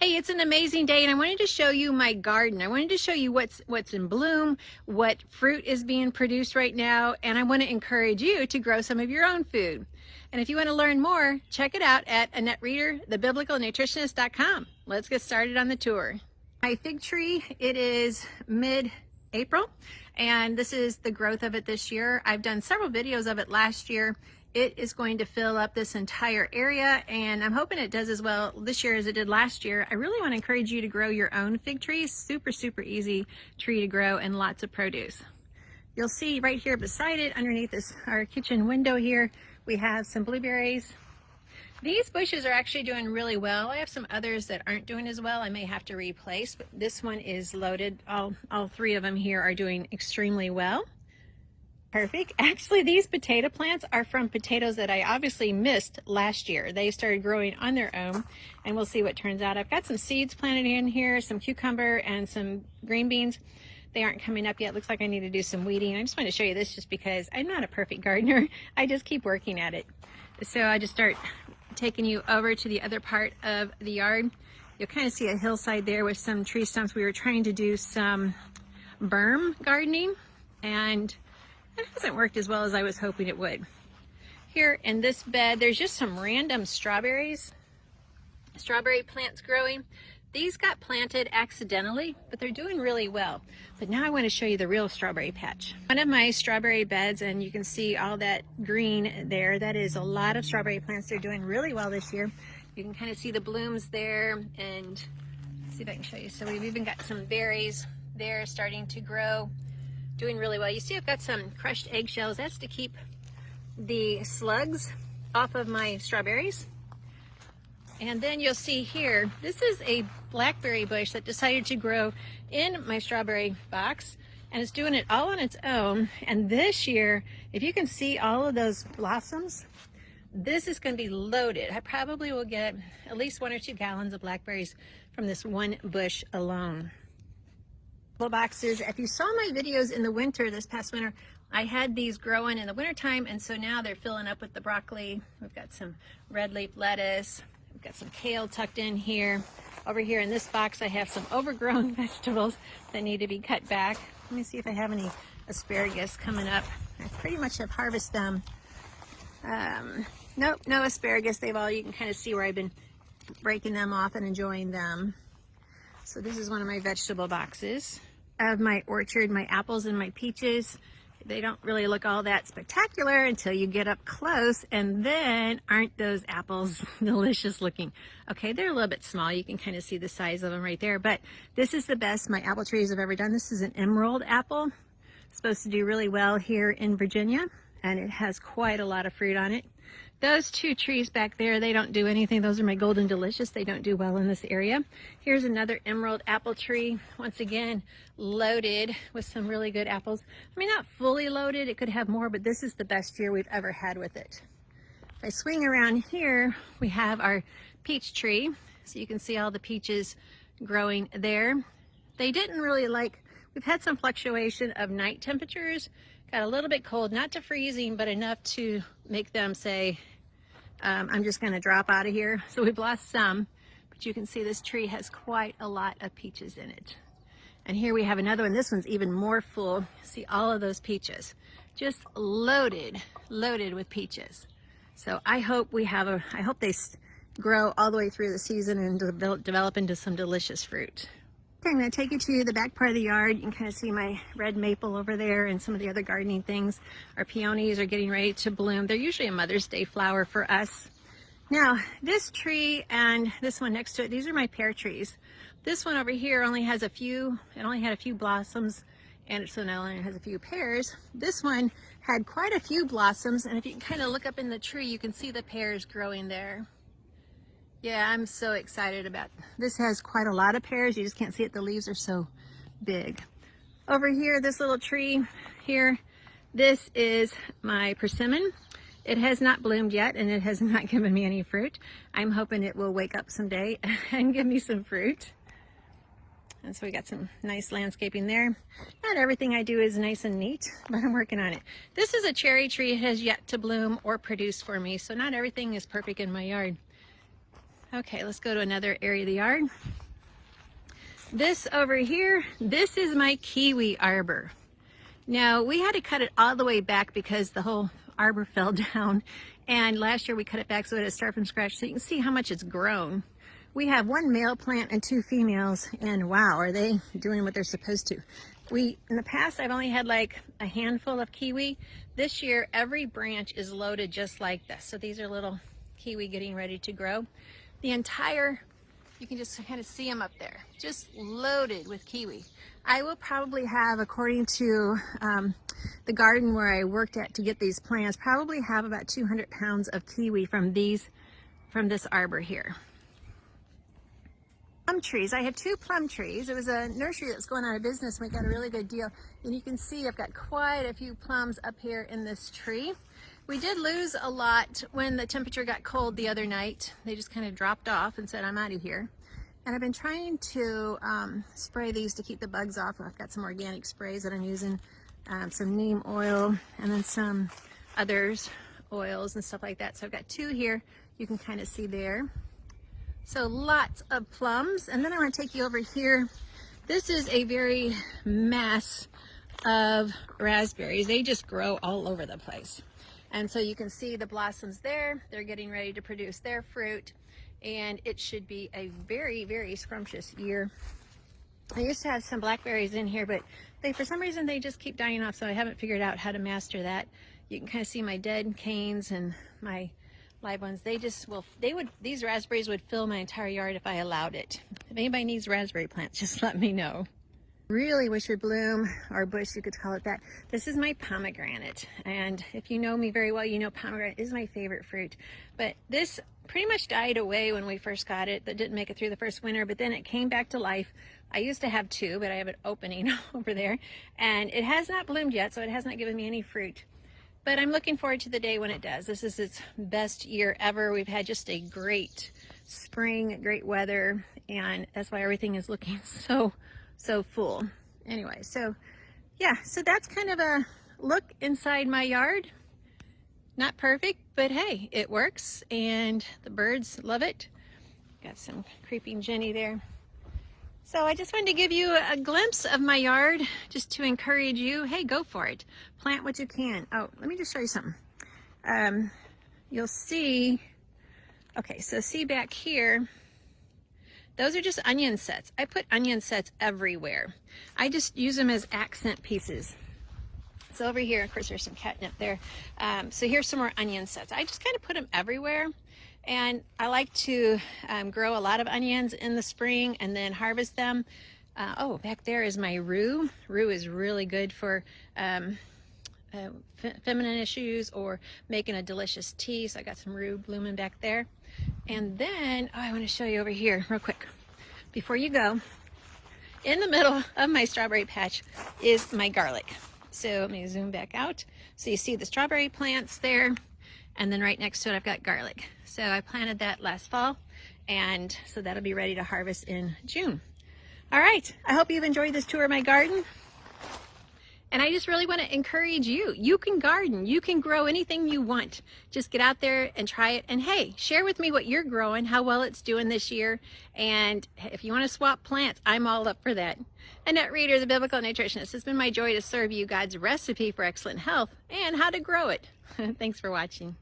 Hey, it's an amazing day and I wanted to show you my garden. I wanted to show you what's in bloom, what fruit is being produced right now, and I want to encourage you to grow some of your own food. And if you want to learn more, check it out at Annette Reeder, thebiblicalnutritionist.com. Let's get started on the tour. My fig tree, it is mid-April, and this is the growth of it this year. I've done several videos of it last year. It is going to fill up this entire area, and I'm hoping it does as well this year as it did last year. I really want to encourage you to grow your own fig trees. Super easy tree to grow and lots of produce. You'll see right here beside it, underneath our kitchen window here, we have some blueberries. These bushes are actually doing really well. I have some others that aren't doing as well. I may have to replace, but this one is loaded. All three of them here are doing extremely well. Perfect. Actually, these potato plants are from potatoes that I obviously missed last year. They started growing on their own, and we'll see what turns out. I've got some seeds planted in here, some cucumber and some green beans. They aren't coming up yet. Looks like I need to do some weeding. I just want to show you this just because I'm not a perfect gardener. I just keep working at it. So I just start taking you over to the other part of the yard. You'll kind of see a hillside there with some tree stumps. We were trying to do some berm gardening, and it hasn't worked as well as I was hoping it would. Here in this bed, there's just some random strawberry plants growing. These got planted accidentally, but they're doing really well. But now I want to show you the real strawberry patch. One of my strawberry beds, and you can see all that green there, that is a lot of strawberry plants. They're doing really well this year. You can kind of see the blooms there, and let's see if I can show you. So we've even got some berries there starting to grow. Doing really well. You see I've got some crushed eggshells. That's to keep the slugs off of my strawberries. And then you'll see here, this is a blackberry bush that decided to grow in my strawberry box, and it's doing it all on its own. And this year, if you can see all of those blossoms, this is going to be loaded. I probably will get at least 1 or 2 gallons of blackberries from this one bush alone. Boxes. If you saw my videos in the winter, this past winter, I had these growing in the wintertime, and so now they're filling up with the broccoli. We've got some red leaf lettuce. We've got some kale tucked in here. Over here in this box, I have some overgrown vegetables that need to be cut back. Let me see if I have any asparagus coming up. I pretty much have harvested them. Nope, no asparagus. You can kind of see where I've been breaking them off and enjoying them. So this is one of my vegetable boxes. Of my orchard, my apples and my peaches. They don't really look all that spectacular until you get up close, and then aren't those apples delicious looking? Okay, they're a little bit small. You can kind of see the size of them right there, but this is the best my apple trees have ever done. This is an emerald apple. It's supposed to do really well here in Virginia, and it has quite a lot of fruit on it. Those 2 trees back there, they don't do anything. Those are my Golden Delicious. They don't do well in this area. Here's another emerald apple tree. Once again, loaded with some really good apples. I mean, not fully loaded. It could have more, but this is the best year we've ever had with it. If I swing around here, we have our peach tree. So you can see all the peaches growing there. They didn't really we've had some fluctuation of night temperatures. Got a little bit cold, not to freezing, but enough to make them say, I'm just going to drop out of here. So we've lost some, but you can see this tree has quite a lot of peaches in it. And here we have another one. This one's even more full. See all of those peaches, just loaded with peaches. So I hope they grow all the way through the season and develop into some delicious fruit. Okay, I'm going to take you to the back part of the yard. You can kind of see my red maple over there and some of the other gardening things. Our peonies are getting ready to bloom. They're usually a Mother's Day flower for us. Now, this tree and this one next to it, these are my pear trees. This one over here only had a few blossoms, and so now it has a few pears. This one had quite a few blossoms, and if you can kind of look up in the tree, you can see the pears growing there. Yeah, I'm so excited about this. Has quite a lot of pears. You just can't see it. The leaves are so big. Over here, this little tree here, this is my persimmon. It has not bloomed yet, and it has not given me any fruit. I'm hoping it will wake up someday and give me some fruit. And so we got some nice landscaping there. Not everything I do is nice and neat, but I'm working on it. This is a cherry tree. It has yet to bloom or produce for me, so not everything is perfect in my yard. Okay, let's go to another area of the yard. This over here, this is my kiwi arbor. Now, we had to cut it all the way back because the whole arbor fell down. And last year we cut it back so it had to start from scratch. So you can see how much it's grown. We have one male plant and 2 females, and wow, are they doing what they're supposed to. In the past, I've only had like a handful of kiwi. This year, every branch is loaded just like this. So these are little kiwi getting ready to grow. The entire, you can just kind of see them up there, just loaded with kiwi. I will probably have, according to the garden where I worked at to get these plants, probably have about 200 pounds of kiwi from this arbor here. Plum trees. I had 2 plum trees. It was a nursery that's going out of business and we got a really good deal. And you can see I've got quite a few plums up here in this tree. We did lose a lot when the temperature got cold the other night. They just kind of dropped off and said, I'm out of here. And I've been trying to spray these to keep the bugs off. I've got some organic sprays that I'm using, some neem oil, and then some others, oils and stuff like that. So I've got 2 here. You can kind of see there. So lots of plums. And then I want to take you over here. This is a very mass of raspberries. They just grow all over the place. And so you can see the blossoms there. They're getting ready to produce their fruit. And it should be a very, very scrumptious year. I used to have some blackberries in here, but for some reason they just keep dying off, so I haven't figured out how to master that. You can kind of see my dead canes and my live ones. These raspberries would fill my entire yard if I allowed it. If anybody needs raspberry plants, just let me know. Really wish would bloom, or bush, you could call it that. This is my pomegranate, and if you know me very well, you know pomegranate is my favorite fruit. But this pretty much died away when we first got it. That didn't make it through the first winter, but then it came back to life. I used to have 2, but I have an opening over there, and it has not bloomed yet, so it has not given me any fruit. But I'm looking forward to the day when it does. This is its best year ever. We've had just a great spring, great weather, and that's why everything is looking so full. Anyway, so yeah, so that's kind of a look inside my yard. Not perfect, but hey, it works and the birds love it. Got some creeping Jenny there. So I just wanted to give you a glimpse of my yard just to encourage you. Hey, go for it. Plant what you can. Oh, let me just show you something. You'll see, okay, so see back here, those are just onion sets. I put onion sets everywhere. I just use them as accent pieces. So over here, of course, there's some catnip there. So here's some more onion sets. I just kind of put them everywhere. And I like to grow a lot of onions in the spring and then harvest them. Oh, back there is my rue. Rue is really good for feminine issues or making a delicious tea. So I got some rue blooming back there. And then, oh, I want to show you over here real quick before you go. In the middle of my strawberry patch is my garlic. So let me zoom back out. So you see the strawberry plants there, and then right next to it I've got garlic. So I planted that last fall, and so that'll be ready to harvest in June. All right, I hope you've enjoyed this tour of my garden. And I just really want to encourage you. You can garden. You can grow anything you want. Just get out there and try it. And hey, share with me what you're growing, how well it's doing this year. And if you want to swap plants, I'm all up for that. Annette Reeder, the Biblical Nutritionist. It's been my joy to serve you God's recipe for excellent health and how to grow it. Thanks for watching.